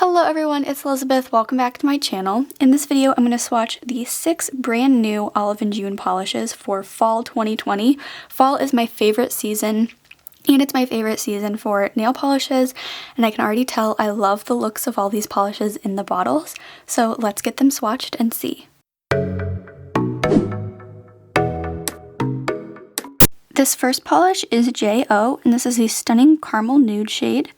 Hello everyone, it's Elizabeth. Welcome back to my channel. In this video, I'm going to swatch the 6 brand new Olive & June polishes for fall 2020. Fall is my favorite season, and it's my favorite season for nail polishes, and I can already tell I love the looks of all these polishes in the bottles. So let's get them swatched and see. This first polish is XO, and this is a stunning caramel nude shade.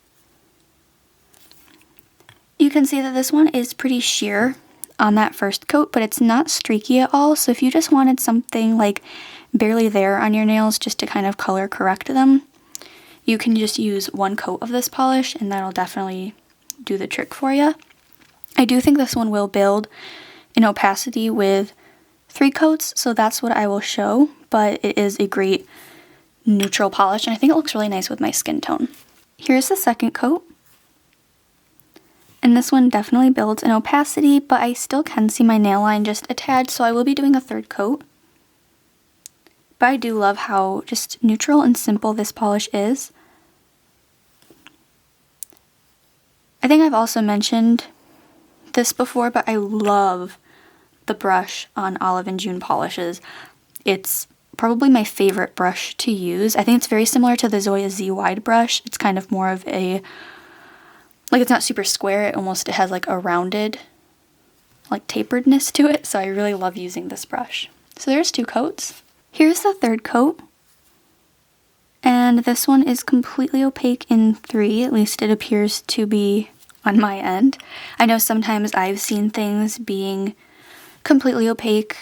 You can see that this one is pretty sheer on that first coat, but it's not streaky at all. So if you just wanted something like barely there on your nails just to kind of color correct them, you can just use one coat of this polish and that'll definitely do the trick for you. I do think this one will build in opacity with 3 coats, so that's what I will show, but it is a great neutral polish and I think it looks really nice with my skin tone. Here's the second coat. And this one definitely builds in opacity, but I still can see my nail line just a tad, so I will be doing a third coat. But I do love how just neutral and simple this polish is. I think I've also mentioned this before, but I love the brush on Olive & June polishes. It's probably my favorite brush to use. I think it's very similar to the Zoya Z Wide brush. It's kind of more of a it's not super square, it has like a rounded, taperedness to it, so I really love using this brush. So there's 2 coats. Here's the third coat, and this one is completely opaque in 3, at least it appears to be on my end. I know sometimes I've seen things being completely opaque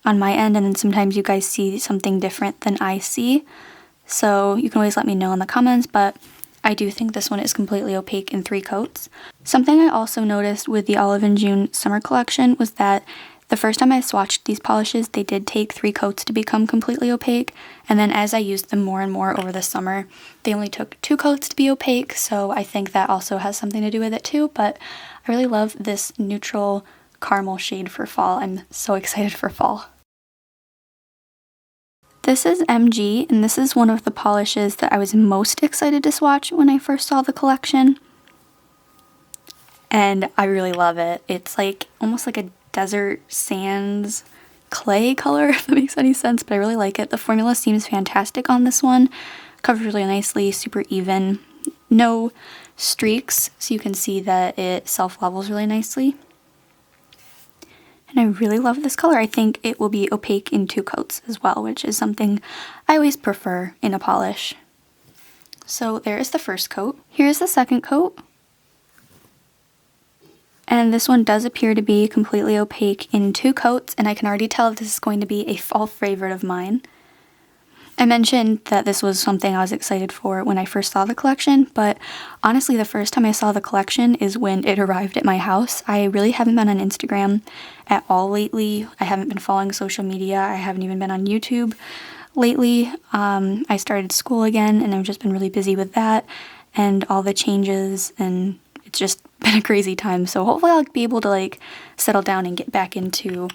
on my end, and then sometimes you guys see something different than I see, so you can always let me know in the comments, but I do think this one is completely opaque in 3 coats. Something I also noticed with the Olive & June summer collection was that the first time I swatched these polishes, they did take 3 coats to become completely opaque, and then as I used them more and more over the summer, they only took 2 coats to be opaque, so I think that also has something to do with it too, but I really love this neutral caramel shade for fall. I'm so excited for fall. This is MG, and this is one of the polishes that I was most excited to swatch when I first saw the collection. And I really love it. It's almost like a desert sands clay color, if that makes any sense, but I really like it. The formula seems fantastic on this one. Covers really nicely, super even. No streaks, so you can see that it self-levels really nicely. And I really love this color. I think it will be opaque in 2 coats as well, which is something I always prefer in a polish. So there is the first coat. Here's the second coat. And this one does appear to be completely opaque in 2 coats, and I can already tell this is going to be a fall favorite of mine. I mentioned that this was something I was excited for when I first saw the collection, but honestly the first time I saw the collection is when it arrived at my house. I really haven't been on Instagram at all lately. I haven't been following social media. I haven't even been on YouTube lately. I started school again and I've just been really busy with that and all the changes, and it's just been a crazy time. So hopefully I'll be able to settle down and get back into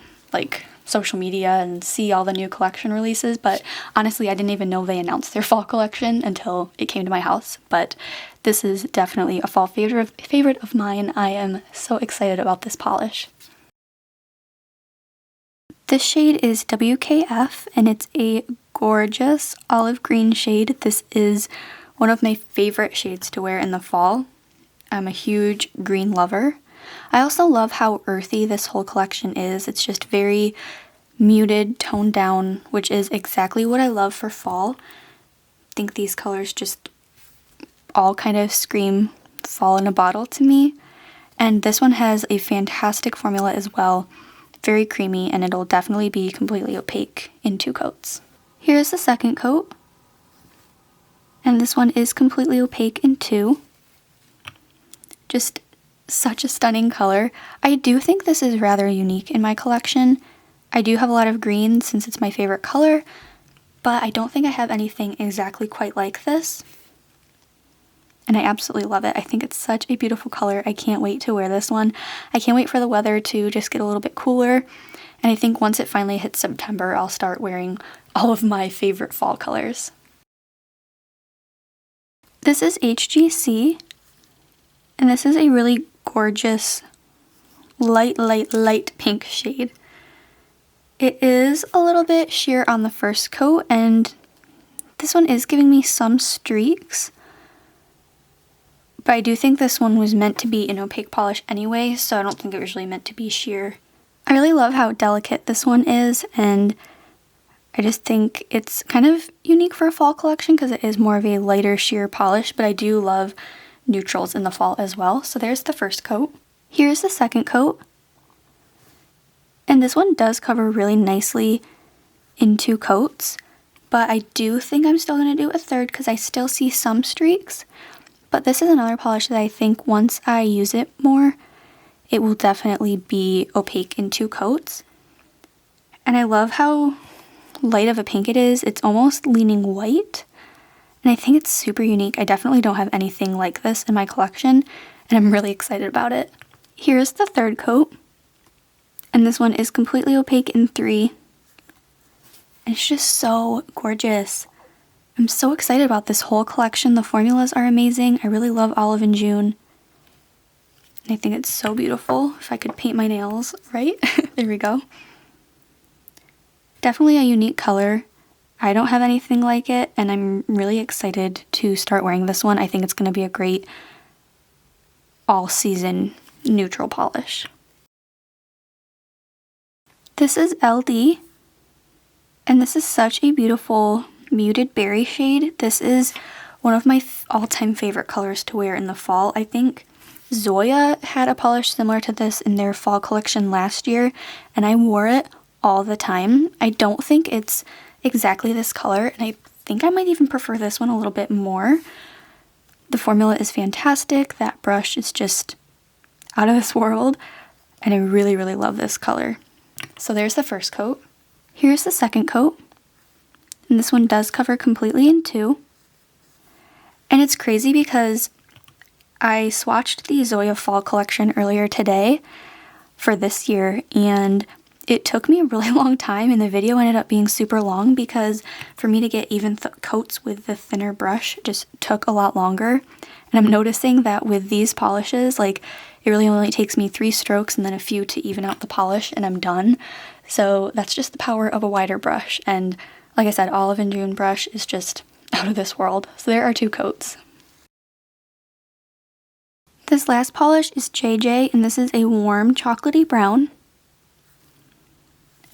social media and see all the new collection releases, but honestly I didn't even know they announced their fall collection until it came to my house. But this is definitely a fall favorite of mine. I am so excited about this polish. This shade is WKF and it's a gorgeous olive green shade. This is one of my favorite shades to wear in the fall. I'm a huge green lover. I also love how earthy this whole collection is. It's just very muted, toned down, which is exactly what I love for fall. I think these colors just all kind of scream fall in a bottle to me. And this one has a fantastic formula as well. Very creamy, and it'll definitely be completely opaque in 2 coats. Here's the second coat. And this one is completely opaque in 2. Just such a stunning color. I do think this is rather unique in my collection. I do have a lot of green since it's my favorite color, but I don't think I have anything exactly quite like this. And I absolutely love it. I think it's such a beautiful color. I can't wait to wear this one. I can't wait for the weather to just get a little bit cooler. And I think once it finally hits September, I'll start wearing all of my favorite fall colors. This is HGC, and this is a really gorgeous light pink shade. It is a little bit sheer on the first coat, and this one is giving me some streaks. But I do think this one was meant to be an opaque polish anyway, so I don't think it was really meant to be sheer. I really love how delicate this one is, and I just think it's kind of unique for a fall collection because it is more of a lighter sheer polish, but I do love neutrals in the fall as well. So there's the first coat. Here's the second coat. And this one does cover really nicely in 2 coats, but I do think I'm still going to do a third because I still see some streaks. But this is another polish that I think once I use it more, it will definitely be opaque in 2 coats. And I love how light of a pink it is. It's almost leaning white, and I think it's super unique. I definitely don't have anything like this in my collection, and I'm really excited about it. Here's the third coat, and this one is completely opaque in 3, and it's just so gorgeous. I'm so excited about this whole collection. The formulas are amazing. I really love Olive and June, and I think it's so beautiful. If I could paint my nails right. There we go. Definitely a unique color. I don't have anything like it, and I'm really excited to start wearing this one. I think it's going to be a great all-season neutral polish. This is LD, and this is such a beautiful muted berry shade. This is one of my all-time favorite colors to wear in the fall. I think Zoya had a polish similar to this in their fall collection last year, and I wore it all the time. I don't think it's exactly this color, and I think I might even prefer this one a little bit more. The formula is fantastic. That brush is just out of this world, and I really love this color. So there's the first coat. Here's the second coat, and this one does cover completely in 2. And it's crazy because I swatched the Zoya fall collection earlier today for this year, and it took me a really long time, and the video ended up being super long because for me to get even coats with the thinner brush just took a lot longer. And I'm noticing that with these polishes, like, it really only takes me 3 strokes and then a few to even out the polish, and I'm done. So that's just the power of a wider brush. And like I said, Olive and June brush is just out of this world. So there are 2 coats. This last polish is JJ, and this is a warm chocolatey brown.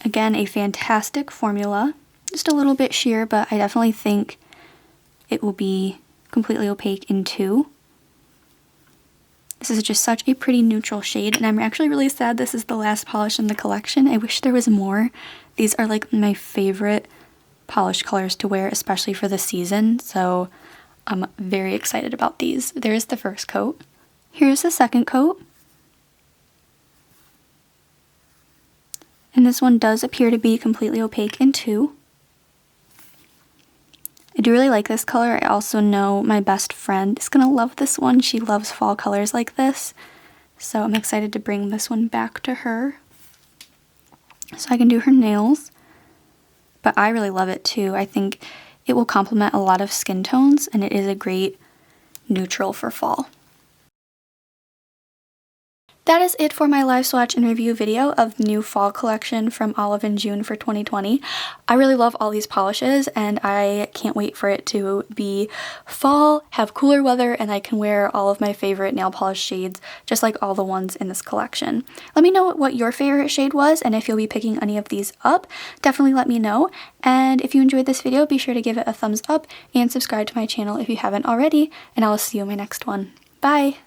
Again, a fantastic formula, just a little bit sheer, but I definitely think it will be completely opaque in 2. This is just such a pretty neutral shade, and I'm actually really sad this is the last polish in the collection. I wish there was more. These are like my favorite polish colors to wear, especially for the season, so I'm very excited about these. There's the first coat. Here's the second coat. And this one does appear to be completely opaque in 2. I do really like this color. I also know my best friend is going to love this one. She loves fall colors like this. So I'm excited to bring this one back to her so I can do her nails. But I really love it too. I think it will complement a lot of skin tones, and it is a great neutral for fall. That is it for my live swatch and review video of the new fall collection from Olive and June for 2020. I really love all these polishes, and I can't wait for it to be fall, have cooler weather, and I can wear all of my favorite nail polish shades, just like all the ones in this collection. Let me know what your favorite shade was, and if you'll be picking any of these up, definitely let me know. And if you enjoyed this video, be sure to give it a thumbs up and subscribe to my channel if you haven't already, and I will see you in my next one. Bye!